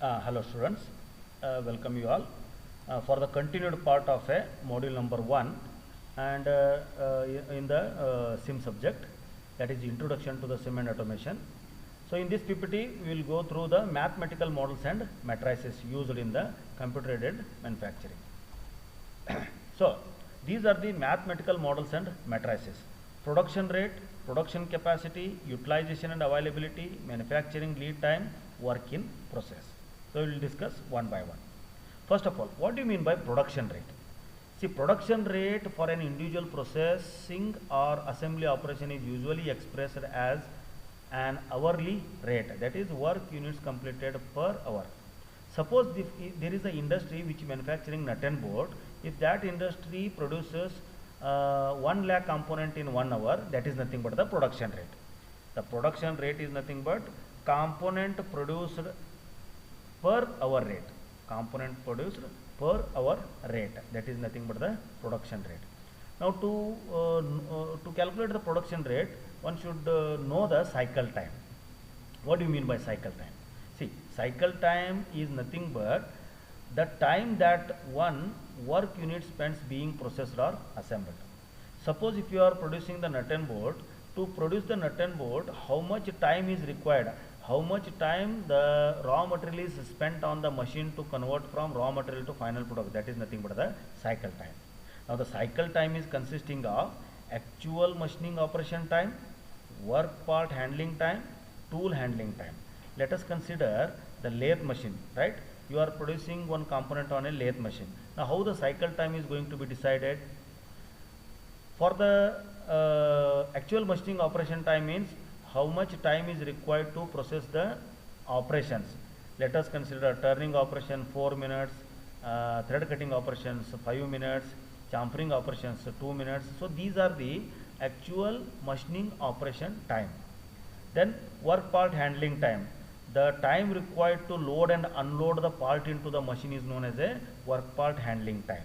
Hello students, welcome you all for the continued part of a module number 1 and in the SIM subject, that is Introduction to the SIM and Automation. So in this PPT we will go through the mathematical models and matrices used in the computer aided manufacturing. So these are the mathematical models and matrices: production rate, production capacity, utilization and availability, manufacturing lead time, work in process. So we will discuss one by one. First of all, what do you mean by production rate? See, production rate for an individual processing or assembly operation is usually expressed as an hourly rate, that is work units completed per hour. Suppose if there is an industry which manufacturing nut and bolt, if that industry produces 1 lakh component in 1 hour, that is nothing but the production rate. The production rate is nothing but component produced per hour rate. Component produced per hour rate, that is nothing but the production rate. Now to calculate the production rate, one should know the cycle time. What do you mean by cycle time? See, cycle time is nothing but the time that one work unit spends being processed or assembled. Suppose if you are producing the nut and bolt, to produce the nut and bolt, how much time is required? How much time the raw material is spent on the machine to convert from raw material to final product? That is nothing but the cycle time. Now the cycle time is consisting of actual machining operation time, work part handling time, tool handling time. Let us consider the lathe machine, right? You are producing one component on a lathe machine. Now how the cycle time is going to be decided? For the actual machining operation time means how much time is required to process the operations. Let us consider turning operation 4 minutes, thread cutting operations 5 minutes, chamfering operations 2 minutes. So these are the actual machining operation time. Then work part handling time. The time required to load and unload the part into the machine is known as a work part handling time.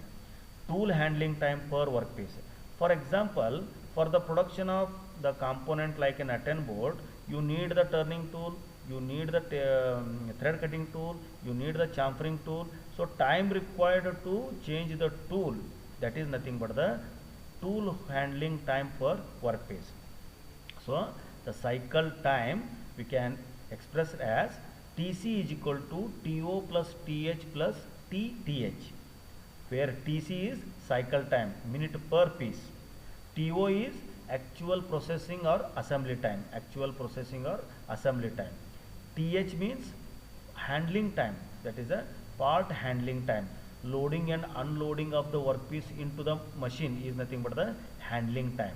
Tool handling time per workpiece. For example, for the production of the component like a nut and bolt, you need the turning tool, you need the thread cutting tool, you need the chamfering tool. So time required to change the tool, that is nothing but the tool handling time per workpiece. So the cycle time we can express as TC is equal to TO plus TH plus TTH, where TC is cycle time, minute per piece. TO is actual processing or assembly time, actual processing or assembly time. TH means handling time, that is a part handling time. Loading and unloading of the workpiece into the machine is nothing but the handling time.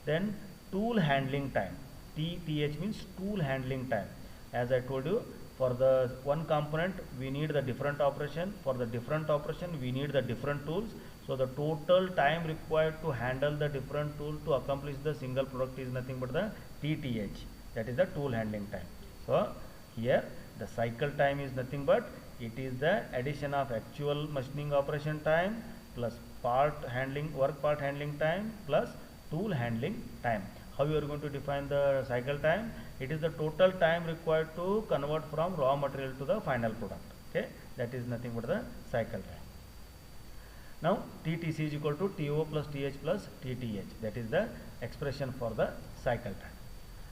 Then tool handling time, TH means tool handling time. As I told you, for the one component we need the different operation, for the different operation we need the different tools. So the total time required to handle the different tool to accomplish the single product is nothing but the TTH, that is the tool handling time. So here the cycle time is nothing but it is the addition of actual machining operation time plus part handling, work part handling time plus tool handling time. How you are going to define the cycle time? It is the total time required to convert from raw material to the final product. Okay, that is nothing but the cycle time. Now TTC is equal to TO plus TH plus TTH, that is the expression for the cycle time.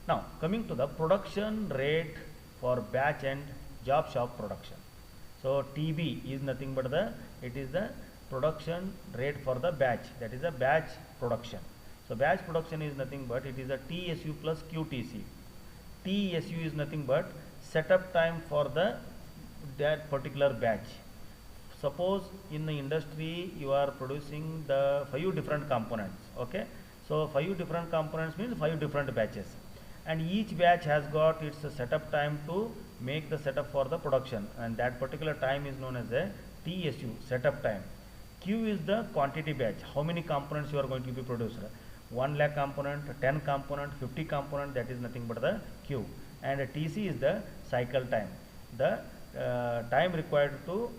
Now coming to the production rate for batch and job shop production. So TB is nothing but it is the production rate for the batch, that is a batch production. So batch production is nothing but it is a TSU plus QTC. TSU is nothing but setup time for that particular batch. Suppose in the industry you are producing the 5 different components, okay? So 5 different components means 5 different batches, and each batch has got its setup time to make the setup for the production, and that particular time is known as a TSU, setup time. Q is the quantity batch, how many components you are going to be produced. 1 lakh component, 10 component, 50 component, that is nothing but the Q. And TC is the cycle time, the time required to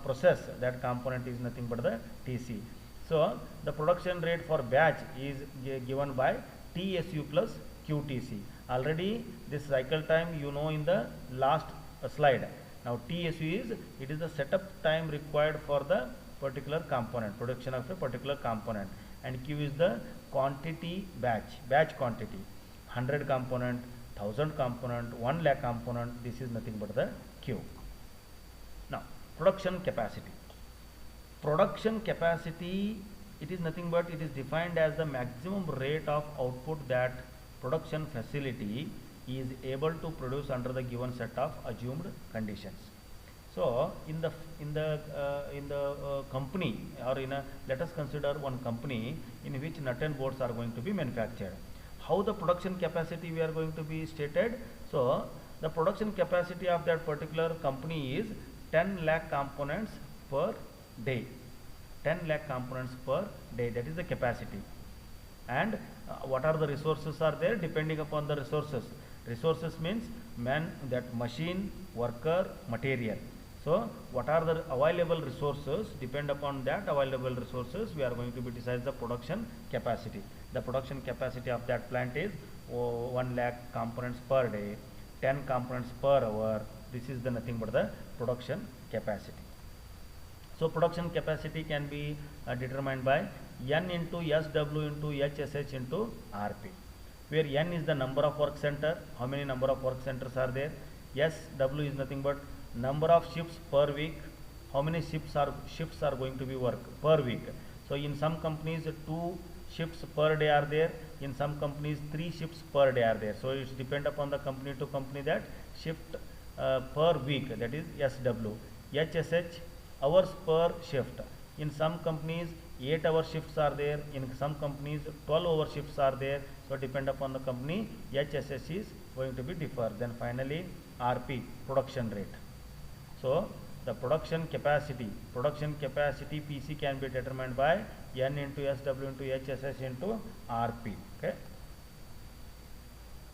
process that component is nothing but the TC. So the production rate for batch is given by TSU plus QTC. Already this cycle time you know in the last slide. Now TSU is, it is the setup time required for the particular component, production of a particular component, and Q is the quantity batch quantity, 100 component, 1000 component, 1 lakh component, this is nothing but the Q. Now production capacity. Production capacity, it is nothing but it is defined as the maximum rate of output that production facility is able to produce under the given set of assumed conditions. So in the company, or let us consider one company in which nut and bolts are going to be manufactured. How the production capacity we are going to be stated? So the production capacity of that particular company is 10 lakh components per day. 10 lakh components per day, that is the capacity. And what are the resources are there? Depending upon the resources. Resources means machine, worker, material. So what are the available resources? Depend upon that available resources, we are going to be decide the production capacity. The production capacity of that plant is 1 lakh components per day, 10 components per hour. This is the nothing but the production capacity. So production capacity can be determined by N into SW into HSH into RP, where N is the number of work center. How many number of work centers are there? SW is nothing but number of shifts per week. How many shifts are going to be work per week? So in some companies 2 shifts per day are there. In some companies 3 shifts per day are there. So it's depend upon the company to company that shift per week, that is SW. HSH, hours per shift. In some companies 8-hour shifts are there, in some companies 12-hour shifts are there. So depend upon the company, HSH is going to be differ. Then finally RP, production rate. So the production capacity PC can be determined by N into SW into HSH into RP. Okay.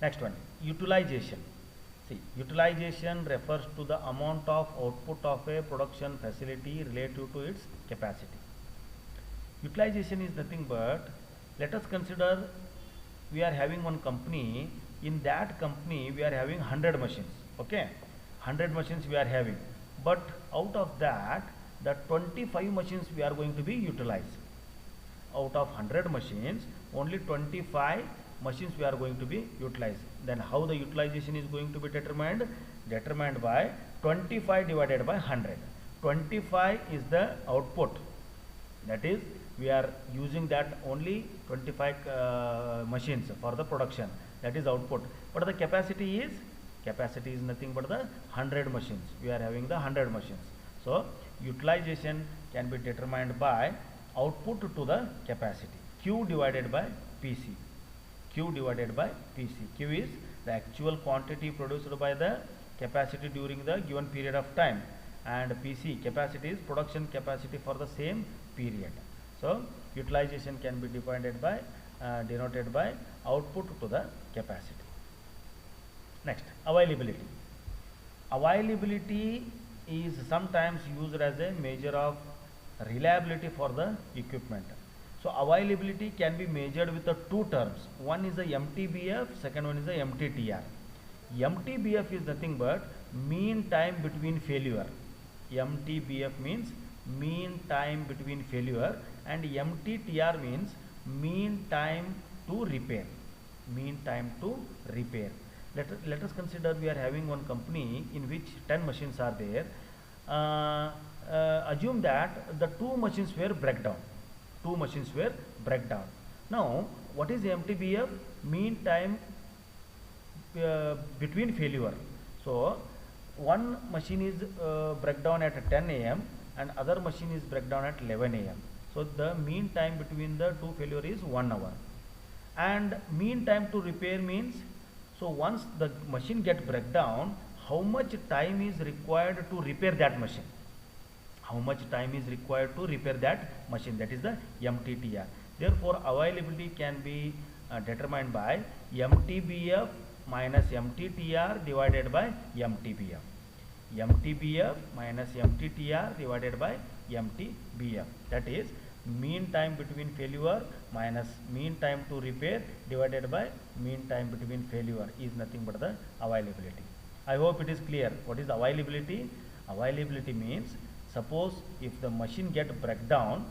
Next one, utilization. See, utilization refers to the amount of output of a production facility relative to its capacity. Utilization is nothing but, let us consider we are having one company. In that company we are having 100 machines. Okay, 100 machines we are having, but out of that the 25 machines we are going to be utilized. Out of 100 machines, only 25 machines we are going to be utilized. Then how the utilization is going to be determined? Determined by 25 divided by 100. 25 is the output, that is we are using that only 25 machines for the production, that is output. But the capacity is nothing but the 100 machines. We are having the 100 machines. So utilization can be determined by output to the capacity, Q divided by PC. Q divided by PC. Q is the actual quantity produced by the capacity during the given period of time, and PC, capacity, is production capacity for the same period. So utilization can be denoted by output to the capacity. Next, availability. Availability is sometimes used as a measure of reliability for the equipment. So availability can be measured with the 2 terms. One is the MTBF, second one is the MTTR. MTBF is nothing but mean time between failure. MTBF means mean time between failure, and MTTR means mean time to repair. Mean time to repair. Let us consider we are having one company in which 10 machines are there. Assume that the 2 machines were breakdown. 2 machines were breakdown. Now what is MTBF? Mean time between failure. So one machine is breakdown at 10 AM and other machine is breakdown at 11 AM. So the mean time between the 2 failure is 1 hour. And mean time to repair means, so once the machine get breakdown, how much time is required to repair that machine? How much time is required to repair that machine? That is the MTTR. Therefore availability can be determined by MTBF minus MTTR divided by MTBF. MTBF minus MTTR divided by MTBF. That is mean time between failure minus mean time to repair divided by mean time between failure is nothing but the availability. I hope it is clear. What is availability? Availability means, suppose if the machine get breakdown,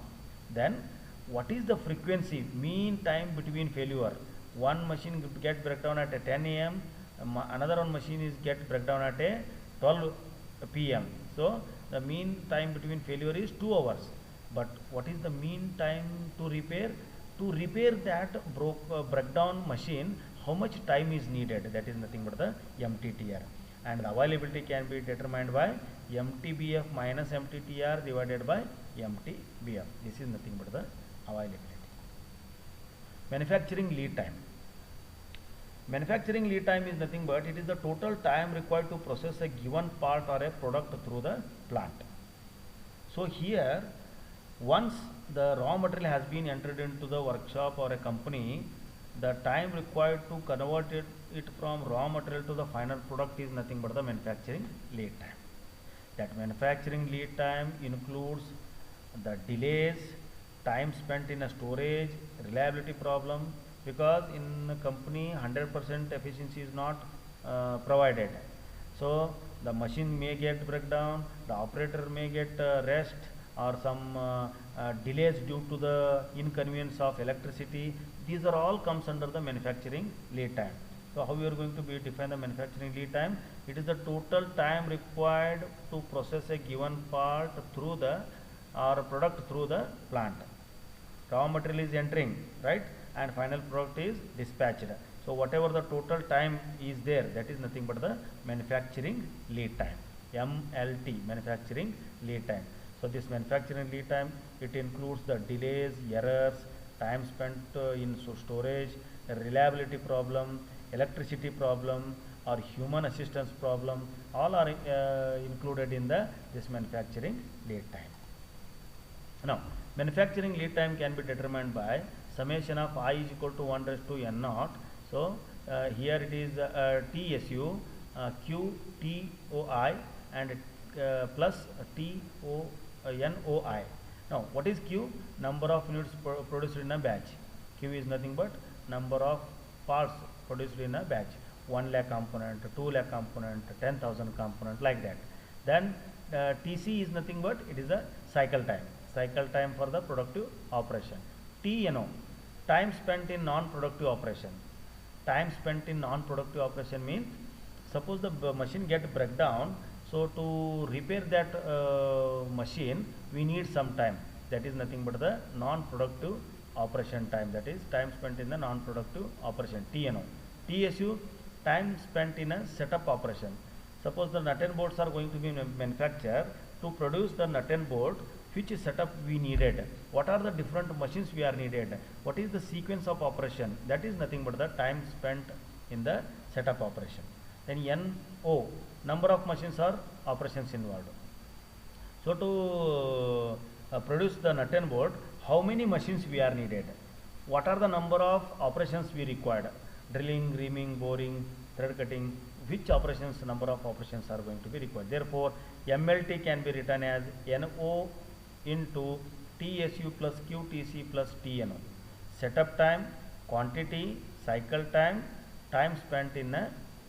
then what is the frequency, mean time between failure? One machine get breakdown at a 10 a.m. Another one machine is get breakdown at a 12 p.m. So the mean time between failure is 2 hours. But what is the mean time to repair? To repair that breakdown machine, how much time is needed? That is nothing but the MTTR. And the availability can be determined by MTBF minus MTTR divided by MTBF. This is nothing but the availability. Manufacturing lead time. Manufacturing lead time is nothing but it is the total time required to process a given part or a product through the plant. So here, once the raw material has been entered into the workshop or a company, the time required to convert it from raw material to the final product is nothing but the manufacturing lead time. That manufacturing lead time includes the delays, time spent in a storage, reliability problem, because in a company 100% efficiency is not provided. So the machine may get breakdown, the operator may get rest, or some delays due to the inconvenience of electricity. These are all comes under the manufacturing lead time. So how we are going to define the manufacturing lead time? It is the total time required to process a given part through the or product through the plant. Raw material is entering, right, and final product is dispatched. So whatever the total time is there, that is nothing but the manufacturing lead time, MLT, manufacturing lead time. So this manufacturing lead time, it includes the delays, errors, time spent in storage, reliability problem, electricity problem, or human assistance problem. All are included in this manufacturing lead time. Now, manufacturing lead time can be determined by summation of I is equal to 1 raised to n naught. So here it is TSU, Q TOI, and plus NOI. Now what is Q? Number of units produced in a batch. Q is nothing but number of parts produced in a batch. 1 lakh component, 2 lakh component, 10,000 component, like that. Then TC is nothing but it is the cycle time for the productive operation. TNO, time spent in non-productive operation. Time spent in non-productive operation means, suppose the machine get breakdown, so to repair that machine we need some time. That is nothing but the non-productive operation time, that is time spent in the non-productive operation, TNO. TSU, time spent in a setup operation. Suppose the nut and bolts are going to be manufactured. To produce the nut and bolt, which setup we needed, what are the different machines we are needed, what is the sequence of operation, that is nothing but the time spent in the setup operation. Then NO, number of machines or operations involved. So to produce the nut and bolt, how many machines we are needed, what are the number of operations we required, drilling, reaming, boring, thread cutting, which operations, number of operations are going to be required. Therefore MLT can be written as NO into TSU plus QTC plus TNO. Setup time, quantity, cycle time, time spent in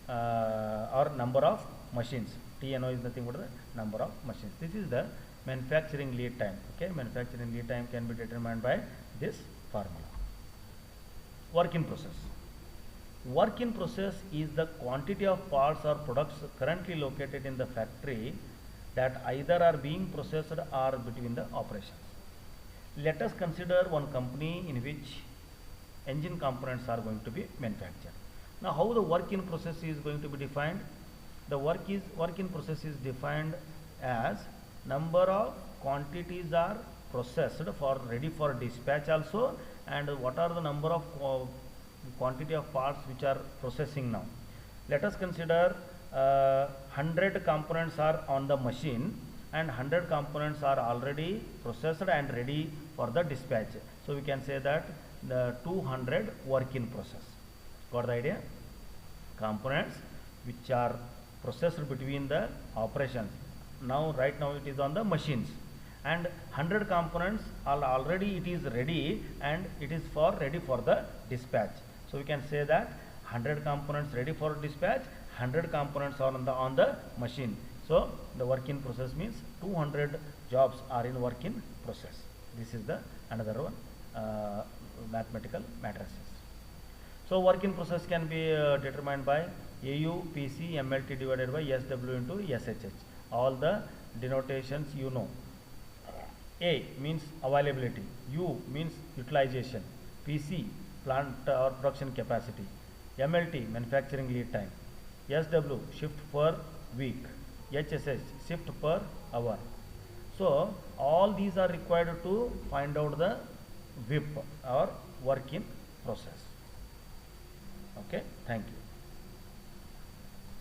or number of machines. TNO is nothing but the number of machines. This is the manufacturing lead time. Okay, manufacturing lead time can be determined by this formula. Work in process. Work in process is the quantity of parts or products currently located in the factory that either are being processed or between the operations. Let us consider one company in which engine components are going to be manufactured. Now how the work in process is going to be defined? The work in process is defined as number of quantities are processed for ready for dispatch also, and what are the number of quantity of parts which are processing now. Let us consider 100 components are on the machine and 100 components are already processed and ready for the dispatch. So we can say that the 200 work in process. Got the idea? Components which are processed between the operations. Now right now it is on the machines, and 100 components are already it is ready and it is ready for the dispatch. So we can say that 100 components ready for dispatch 100 components are on the machine. So the work in process means 200 jobs are in work in process. This is the another one, mathematical matrices. So work in process can be determined by AU, PC, MLT divided by SW into SHH. All the denotations you know. A means availability, U means utilization, PC plant or production capacity, MLT manufacturing lead time, SW shift per week, HSH shift per hour. So all these are required to find out the WIP or work in process. Okay, thank you.